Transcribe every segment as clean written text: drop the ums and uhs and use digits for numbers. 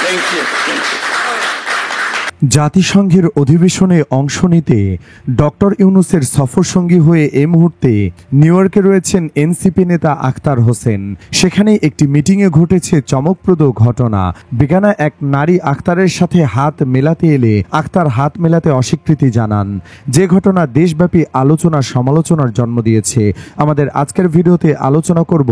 Thank you. জাতিসংঘের অধিবেশনে অংশ নিতে ডক্টর ইউনূসের সফরসঙ্গী হয়ে এই মুহূর্তে নিউ ইয়র্কে রয়েছেন এনসিপি নেতা আখতার হোসেন। সেখানেই একটি মিটিংয়ে ঘটেছে চমকপ্রদ ঘটনা। বেগানা এক নারী আখতারের সাথে হাত মেলাতে এলে আখতার হাত মেলাতে অস্বীকৃতি জানান, যে ঘটনা দেশব্যাপী আলোচনা সমালোচনার জন্ম দিয়েছে। আমাদের আজকের ভিডিওতে আলোচনা করব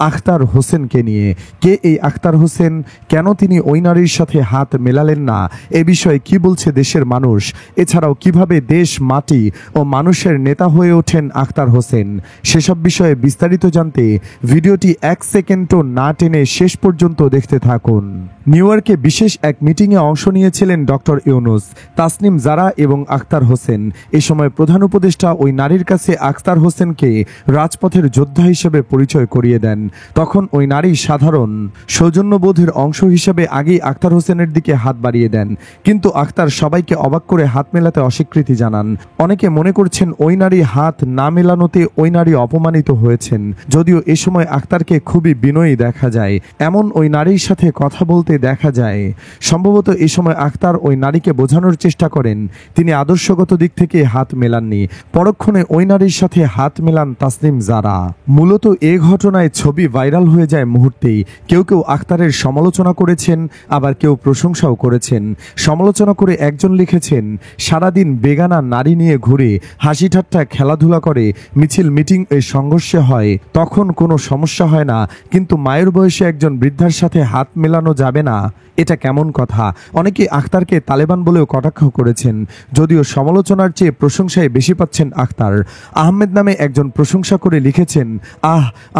আখতার হোসেনকে নিয়ে। কে এই আখতার হোসেন, কেন তিনি ওই নারীর সাথে হাত মেলালেন না, এ বিষয়ে কি বলছে দেশের মানুষ, এছাড়াও কিভাবে দেশ, মাটি ও মানুষের নেতা হয়ে ওঠেন আখতার হোসেন, সেসব বিষয়ে বিস্তারিত জানতে ভিডিওটি 1 সেকেন্ডও না টেনে শেষ পর্যন্ত দেখতে থাকুন। নিউ ইয়র্কে বিশেষ এক মিটিংয়ে অংশ নিয়েছিলেন ডক্টর ইউনূস, তাসনিম জারা এবং আখতার হোসেন। এই সময় প্রধান উপদেষ্টা ওই নারীর কাছে আখতার হোসেনকে রাজপথের যোদ্ধা হিসেবে পরিচয় করিয়ে দেন। তখন ওই নারী সাধারণ সৌজন্যবোধের অংশ হিসেবে আগেই আখতার হোসেনের দিকে হাত বাড়িয়ে দেন, কিন্তু আখতার সবাইকে অবাক করে হাত মেলাতে অস্বীকৃতি জানান। অনেকে মনে করছেন ওই নারী হাত না মেলানোতে ওই নারী অপমানিত হয়েছেন, যদিও এ সময় আখতারকে খুবই বিনয়ী দেখা যায়। এমন ওই নারীর সাথে কথা বলতে দেখা যায়। সম্ভবত এ সময় আখতার ওই নারীকে বোঝানোর চেষ্টা করেন তিনি আদর্শগত দিক থেকে হাত মেলাননি। পরক্ষণে ওই নারীর সাথে হাত মেলান তাসনিম জারা। মূলত এ ঘটনায় ছবি ভাইরাল হয়ে যায় মুহূর্তেই। কেউ কেউ আখতারের সমালোচনা করেছেন, আবার কেউ প্রশংসাও করেছেন। সমালোচনা করে একজন লিখেছেন, সারাদিন বেগানা নারী নিয়ে ঘুরে হাসি ঠাট্টা খেলাধুলা করে, মিছিল মিটিং এই সংঘর্ষে হয়, তখন কোনো সমস্যা হয় না, কিন্তু মায়ের বয়সে একজন বৃদ্ধার সাথে হাত মেলানো যাবে না, এটা কেমন কথা। অনেকে আখতারকে তালেবান বলেও কটাক্ষ করেছেন, যদিও সমালোচনার চেয়ে প্রশংসায় বেশি পাচ্ছেন আখতার। আহমেদ নামে একজন প্রশংসা করে লিখেছেন,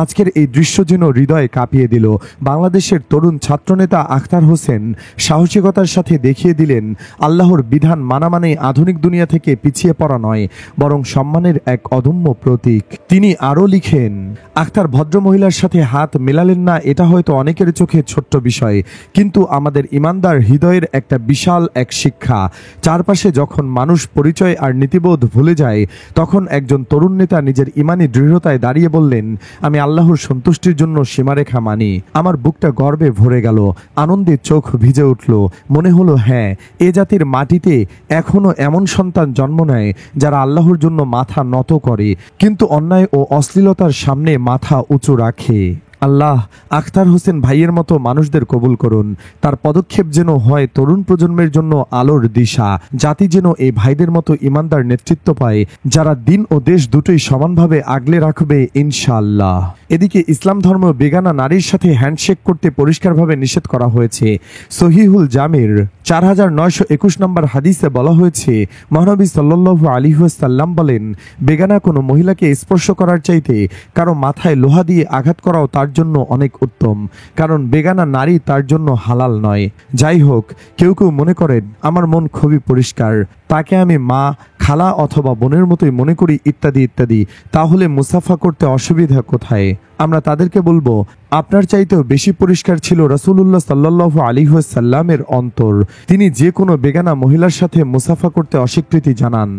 আজকের এই দৃশ্য যেন হৃদয় কাঁপিয়ে দিল। বাংলাদেশের তরুণ ছাত্রনেতা আখতার হোসেন সাহসিকতার সাথে দেখিয়ে দিলেন আল্লাহর বিধান মানা মানে আধুনিক দুনিয়া থেকে পিছিয়ে পড়া নয়, বরং সম্মানের এক অদম্য প্রতীক। তিনি আরও লিখেন, আখতার ভদ্রমহিলার সাথে হাত মেলালেন না, এটা হয়তো অনেকের চোখে ছোট্ট বিষয়, কিন্তু আমাদের ইমানদার হৃদয়ের একটা বিশাল এক শিক্ষা। চারপাশে যখন মানুষ পরিচয় আর নীতিবোধ ভুলে যায়, তখন একজন তরুণ নেতা নিজের ইমানি দৃঢ়তায় দাঁড়িয়ে বললেন, আমি আল্লাহর সন্তুষ্টির জন্য সীমারেখা মানি। আমার বুকটা গর্বে ভরে গেল, আনন্দে চোখ ভিজে উঠল। মনে হলো, হ্যাঁ, এ জাতির মাটিতে এখনো এমন সন্তান জন্ম নেয় যারা আল্লাহর জন্য মাথা নত করে, কিন্তু অন্যায় ও অশ্লীলতার সামনে মাথা উঁচু রাখে। আল্লাহ আখতার হোসেন ভাইয়ের মতো মানুষদের কবুল করুন। তার পদক্ষেপ যেন হয় তরুণ প্রজন্মের জন্য আলোর দিশা। জাতি যেন এই ভাইদের মতো ইমানদার নেতৃত্ব পায়, যারা দিন ও দেশ দুটোই সমানভাবে আগলে রাখবে ইনশাআল্লাহ। এদিকে ইসলাম ধর্ম বেগানা নারীর সাথে হ্যান্ডশেক করতে পরিষ্কারভাবে নিষেধ করা হয়েছে। সহিহুল জামির 4921 নম্বর হাদিসে বলা হয়েছে, মহানবী সাল্লাল্লাহু আলাইহি ওয়াসাল্লাম বলেন, বেগানা কোনো মহিলাকে স্পর্শ করার চাইতে কারো মাথায় লোহা দিয়ে আঘাত করাও তার জন্য অনেক উত্তম, কারণ বেগানা নারী তার জন্য হালাল নয়। যাই হোক, কেউ কেউ মনে করেন আমার মন খুবই পরিষ্কার, তাকে আমি মা, খালা অথবা বোনের মতোই মনে করি, ইত্যাদি ইত্যাদি, তাহলে মুসাফা করতে অসুবিধা কোথায়? আমরা তাদেরকে বলবো, আপনার চাইতেও বেশি পরিষ্কার ছিল রাসূলুল্লাহ সাল্লাল্লাহু আলাইহি ওয়াসাল্লামের অন্তর। তিনি যে কোনো বেগানা মহিলার সাথে মুসাফা করতে অস্বীকৃতি জানান।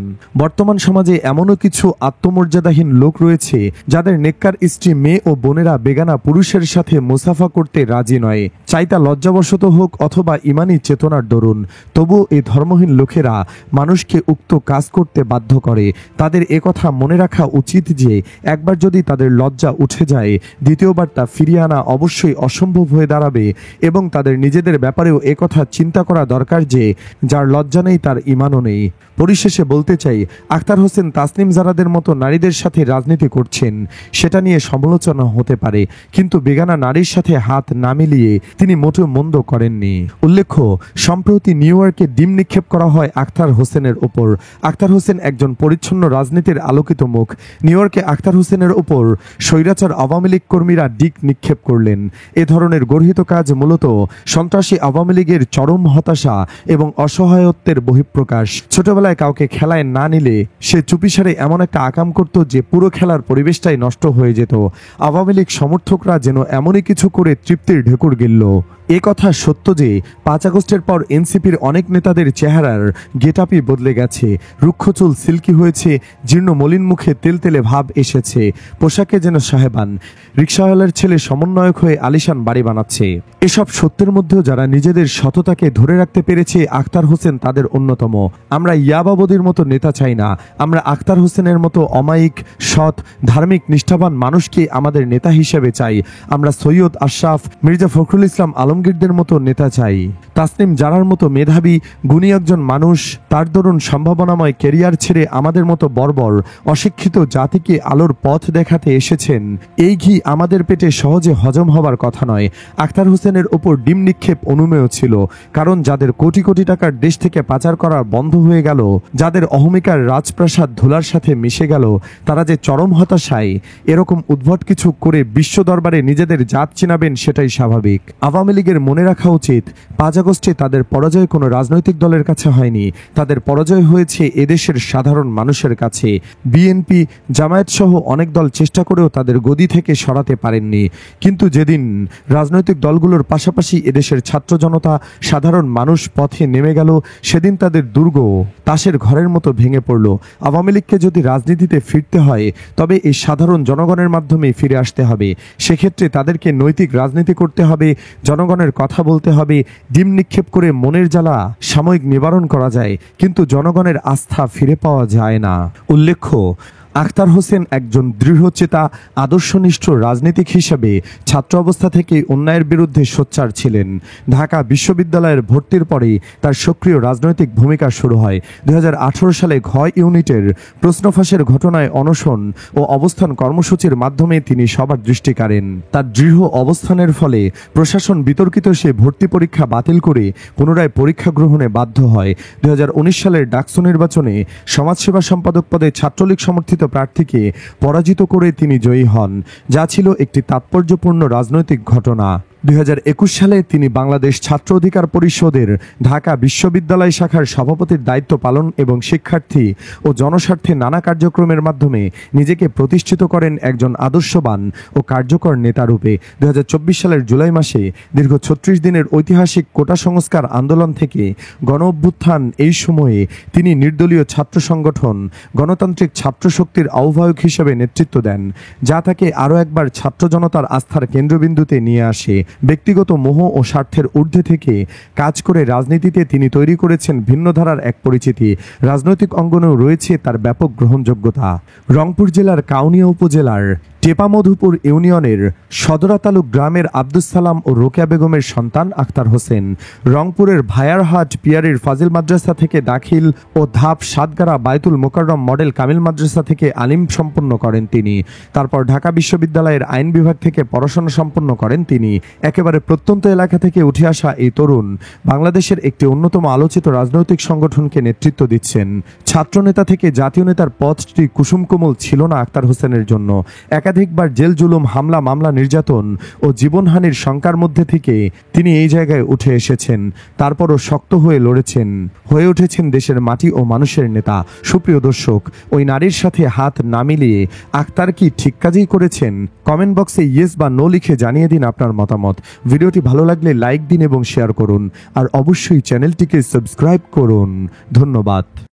বর্তমান সমাজে এমনও কিছু আত্মমর্যাদাহীন লোক রয়েছে যাদের নেককার স্ত্রী, মেয়ে ও বোনেরা বেগানা পুরুষের সাথে মুসাফা করতে রাজি নয়, চাইতা লজ্জাবশত হোক অথবা ইমানি চেতনার দরুন। তবুও এই ধর্মহীন লোকেরা মানুষকে উক্ত কাজ করতে বাধ্য করে। তাদের একথা মনে রাখা উচিত যে একবার যদি তাদের লজ্জা উঠে যায়, দ্বিতীয়বার তা ফিরিয়ে আনা অবশ্যই অসম্ভব হয়ে দাঁড়াবে, এবং তাদের নিজেদের ব্যাপারেও একথা চিন্তা করা দরকার যে যার লজ্জা নেই তার ইমানও নেই। পরিশেষে বলতে চাই, আখতার হোসেন তাসনিম জারাদের মতো নারীদের সাথে রাজনীতি করছেন, সেটা নিয়ে সমালোচনা হতে পারে, কিন্তু বেগানা নারীর সাথে হাত না মিলিয়ে তিনি মোটেও মন্দ করেননি। উল্লেখ্য, সম্প্রতি নিউ ইয়র্কে ডিম নিক্ষেপ করা হয় আখতার হোসেনের ওপর। আখতার হোসেন একজন পরিচ্ছন্ন রাজনীতির আলোকিত মুখ। নিউ ইয়র্কে আখতার হোসেনের ওপর স্বৈরাচার আওয়ামী লীগ কর্মীরা ডিক নিক্ষেপ করলেন। এ ধরনের গর্হিত কাজ মূলত সন্ত্রাসী আওয়ামী লীগের চরম হতাশা এবং অসহায়ত্বের বহিঃপ্রকাশ। ছোটবেলায় কাউকে খেলায় না নিলে সে চুপিসারে এমন একটা আকাম করত যে পুরো খেলার পরিবেশটাই নষ্ট হয়ে যেত। আওয়ামী লীগ সমর্থকরা যেন এমনই কিছু করে তৃপ্তির ঢেকুর গিলল। এ কথা সত্য যে 5 আগস্টের পর এনসিপির অনেক নেতাদের চেহারার গেটআপই বদলে গেছে। রুক্ষ চুল সিল্কি হয়েছে, জীর্ণ মলিন মুখে তেলতেলে ভাব এসেছে, পোশাকে যেন সাহেবান। রিকশাওয়ালার ছেলে সমন্বয়ক হয়ে আলিশান বাড়ি বানাচ্ছে। এসব সত্যের মধ্যেও যারা নিজেদের সততাকে ধরে রাখতে পেরেছে, আখতার হোসেন তাদের অন্যতম। আমরা ইয়াবাবদির মতো নেতা চাই না, আমরা আখতার হোসেনের মতো অমায়িক, সৎ, ধার্মিক, নিষ্ঠাবান মানুষকে আমাদের নেতা হিসেবে চাই। আমরা সৈয়দ আশরাফ, মির্জা ফখরুল ইসলাম আলমগীরদের মতো নেতা চাই। তাসনিম জারার মতো মেধাবী, গুণী একজন মানুষ তার দরুন সম্ভাবনাময় ক্যারিয়ার ছেড়ে আমাদের মতো বর্বর, অশিক্ষিত জাতিকে আলোর পথ দেখাতে এসেছেন। এই ঘি আমাদের পেটে সহজে হজম হবার কথা নয়। আখতার হোসেনের ওপর ডিম নিক্ষেপ অনুমেয় ছিল, কারণ যাদের কোটি কোটি টাকার দেশ থেকে পাচার করা বন্ধ হয়ে গেল, যাদের অহমিকার রাজপ্রাসাদ ধুলার সাথে মিশে গেল, তারা যে চরম হতাশায় এরকম উদ্ভট কিছু করে বিশ্ব দরবারে নিজেদের জাত চিনাবেন সেটাই স্বাভাবিক। আওয়ামী লীগের মনে রাখা উচিত, 5 আগস্টে তাদের পরাজয় কোনো রাজনৈতিক দলের কাছে হয়নি, তাদের পরাজয় হয়েছে এদেশের সাধারণ মানুষের কাছে। বিএনপি, জামায়াত সহ অনেক দল চেষ্টা করেও তাদের গদি থেকে সরাতে পারেননি। কিন্তু যেদিন রাজনৈতিক দলগুলোর পাশাপাশি এদেশের ছাত্র জনতা, সাধারণ মানুষ পথে নেমে গেল, সেদিন তাদের দুর্গ তাসের ঘরের মতো ভেঙে পড়ল। আওয়ামী লীগকে যদি রাজনীতিতে ফিরতে হয়, তবে এই সাধারণ জনগণের মাধ্যমে ফিরে আসতে হবে। সেক্ষেত্রে তাদেরকে নৈতিক রাজনীতি করতে হবে, জনগণের কথা বলতে হবে। ডিম নিক্ষেপ করে মনের জ্বালা সাময়িক নিবারণ করা যায়, কিন্তু জনগণের আস্থা ফিরে পাওয়া যায় না। উল্লেখ্য, আখতার হোসেন একজন দৃঢ়চেতা, আদর্শনিষ্ঠ রাজনীতিক হিসেবে ছাত্র অবস্থা থেকে অন্যায়ের বিরুদ্ধে সোচ্চার ছিলেন। ঢাকা বিশ্ববিদ্যালয়ের ভর্তির পরেই তার সক্রিয় রাজনৈতিক ভূমিকা শুরু হয়। 2018 সালে ঘ ইউনিটের প্রশ্ন ফাঁসের ঘটনায় অনশন ও অবস্থান কর্মসূচির মাধ্যমে তিনি সবার দৃষ্টি কাড়েন। তার দৃঢ় অবস্থানের ফলে প্রশাসন বিতর্কিত সে ভর্তি পরীক্ষা বাতিল করে পুনরায় পরীক্ষা গ্রহণে বাধ্য হয়। 2019 সালের ডাকসু নির্বাচনে সমাজসেবা সম্পাদক পদে ছাত্রলীগ সমর্থিত প্রার্থীকে পরাজিত করে তিনি জয়ী হন, যা ছিল একটি তাৎপর্যপূর্ণ রাজনৈতিক ঘটনা। 2021 সালে তিনি বাংলাদেশ ছাত্র অধিকার পরিষদের ঢাকা বিশ্ববিদ্যালয় শাখার সভাপতির দায়িত্ব পালন এবং শিক্ষার্থী ও জনস্বার্থে নানা কার্যক্রমের মাধ্যমে নিজেকে প্রতিষ্ঠিত করেন একজন আদর্শবান ও কার্যকর নেতারূপে। 2024 সালের জুলাই মাসে দীর্ঘ 36 দিনের ঐতিহাসিক কোটা সংস্কার আন্দোলন থেকে গণ অভ্যুত্থান, এই সময়ে তিনি নির্দলীয় ছাত্র সংগঠন গণতান্ত্রিক ছাত্র শক্তির আহ্বায়ক হিসেবে নেতৃত্ব দেন, যা তাকে আরও একবার ছাত্র জনতার আস্থার কেন্দ্রবিন্দুতে নিয়ে আসে। ব্যক্তিগত মোহ ও স্বার্থের ঊর্ধ্বে থেকে কাজ করে রাজনীতিতে তিনি তৈরি করেছেন ভিন্ন ধারার এক পরিচিতি। রাজনৈতিক অঙ্গনেও রয়েছে তার ব্যাপক গ্রহণযোগ্যতা। রংপুর জেলার কাউনিয়া উপজেলার টেপামধুপুর ইউনিয়নের সদরা তালুক গ্রামের আব্দুস সালাম ও রোকেয়া বেগমের সন্তান আখতার হোসেন। রংপুরের ভায়ারহাট পিয়ারির ফাজিল মাদ্রাসা থেকে দাখিল ও ধাপ সাতগাড়া বায়তুল মোকাররম মডেল কামিল মাদ্রাসা থেকে আলিম সম্পন্ন করেন তিনি। তারপর ঢাকা বিশ্ববিদ্যালয়ের আইন বিভাগ থেকে পড়াশোনা সম্পন্ন করেন তিনি। একেবারে প্রত্যন্ত এলাকা থেকে উঠে আসা এই তরুণ বাংলাদেশের একটি অন্যতম আলোচিত রাজনৈতিক সংগঠনকে নেতৃত্ব দিচ্ছেন। ছাত্রনেতা থেকে জাতীয় নেতার পথটি কুসুমকোমল ছিল না আখতার হোসেনের জন্য। একাধিকবার জেল জুলুম, হামলা, মামলা, নির্যাতন ও জীবনহানির শঙ্কার মধ্যে থেকে তিনি এই জায়গায় উঠে এসেছেন। তারপরও শক্ত হয়ে লড়েছেন, হয়ে উঠেছেন দেশের মাটি ও মানুষের নেতা। সুপ্রিয় দর্শক, ওই নারীর সাথে হাত না মিলিয়ে আখতার কি ঠিক কাজই করেছেন? কমেন্ট বক্সে ইয়েস বা নো লিখে জানিয়ে দিন আপনার মতামত। ভিডিওটি ভালো লাগলে লাইক দিন এবং শেয়ার করুন, আর অবশ্যই চ্যানেলটিকে সাবস্ক্রাইব করুন। ধন্যবাদ।